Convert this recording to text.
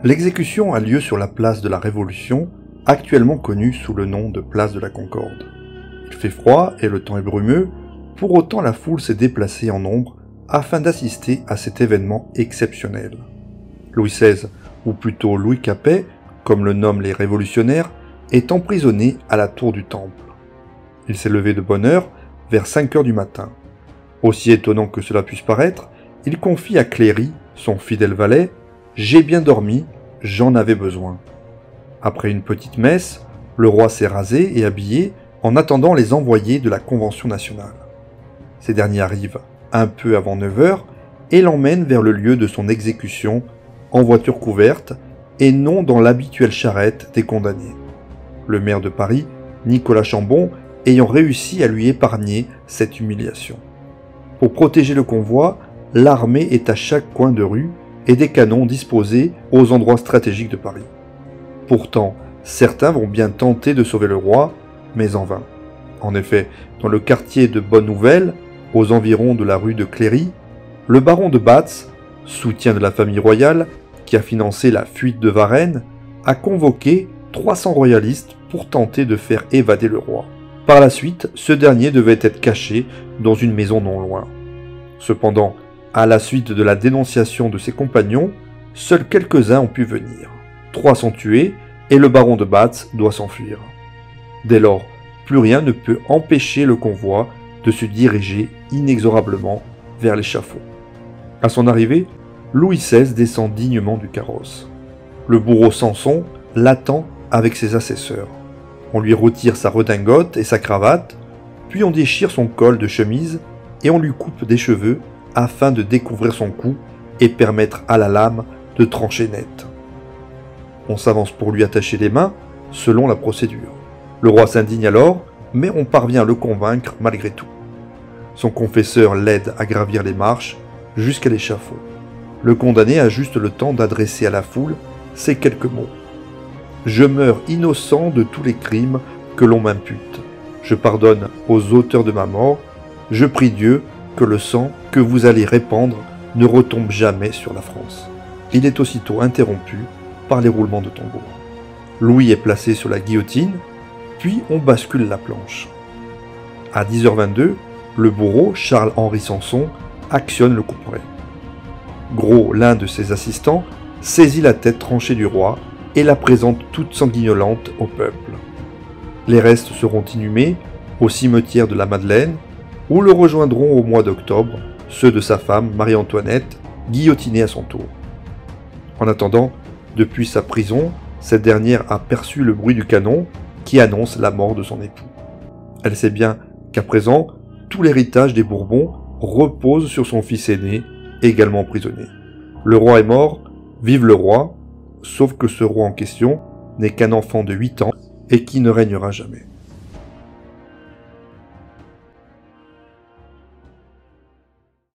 L'exécution a lieu sur la place de la Révolution, actuellement connue sous le nom de place de la Concorde. Il fait froid et le temps est brumeux, pour autant la foule s'est déplacée en nombre afin d'assister à cet événement exceptionnel. Louis XVI, ou plutôt Louis Capet, comme le nomment les révolutionnaires, est emprisonné à la tour du Temple. Il s'est levé de bonne heure, vers 5 heures du matin. Aussi étonnant que cela puisse paraître, il confie à Cléry, son fidèle valet, « J'ai bien dormi, j'en avais besoin ». Après une petite messe, le roi s'est rasé et habillé en attendant les envoyés de la Convention nationale. Ces derniers arrivent un peu avant 9 heures et l'emmènent vers le lieu de son exécution en voiture couverte et non dans l'habituelle charrette des condamnés. Le maire de Paris, Nicolas Chambon, ayant réussi à lui épargner cette humiliation. Pour protéger le convoi, l'armée est à chaque coin de rue et des canons disposés aux endroits stratégiques de Paris. Pourtant, certains vont bien tenter de sauver le roi, mais en vain. En effet, dans le quartier de Bonne-Nouvelle, aux environs de la rue de Cléry, le baron de Batz, soutien de la famille royale, qui a financé la fuite de Varennes, a convoqué 300 royalistes pour tenter de faire évader le roi. Par la suite, ce dernier devait être caché dans une maison non loin. Cependant, à la suite de la dénonciation de ses compagnons, seuls quelques-uns ont pu venir. 3 sont tués et le baron de Batz doit s'enfuir. Dès lors, plus rien ne peut empêcher le convoi de se diriger inexorablement vers l'échafaud. À son arrivée, Louis XVI descend dignement du carrosse. Le bourreau Samson l'attend avec ses assesseurs. On lui retire sa redingote et sa cravate, puis on déchire son col de chemise et on lui coupe des cheveux afin de découvrir son cou et permettre à la lame de trancher net. On s'avance pour lui attacher les mains, selon la procédure. Le roi s'indigne alors, mais on parvient à le convaincre malgré tout. Son confesseur l'aide à gravir les marches jusqu'à l'échafaud. Le condamné a juste le temps d'adresser à la foule ces quelques mots. « Je meurs innocent de tous les crimes que l'on m'impute. Je pardonne aux auteurs de ma mort. Je prie Dieu que le sang que vous allez répandre ne retombe jamais sur la France. » Il est aussitôt interrompu par les roulements de tambour. Louis est placé sur la guillotine, puis on bascule la planche. À 10h22, le bourreau, Charles-Henri Samson, actionne le couperet. Gros, l'un de ses assistants, saisit la tête tranchée du roi et la présente toute sanguinolente au peuple. Les restes seront inhumés au cimetière de la Madeleine, où le rejoindront au mois d'octobre ceux de sa femme Marie-Antoinette, guillotinée à son tour. En attendant, depuis sa prison, cette dernière a perçu le bruit du canon qui annonce la mort de son époux. Elle sait bien qu'à présent, tout l'héritage des Bourbons repose sur son fils aîné, également emprisonné. Le roi est mort, vive le roi, sauf que ce roi en question n'est qu'un enfant de 8 ans et qui ne régnera jamais.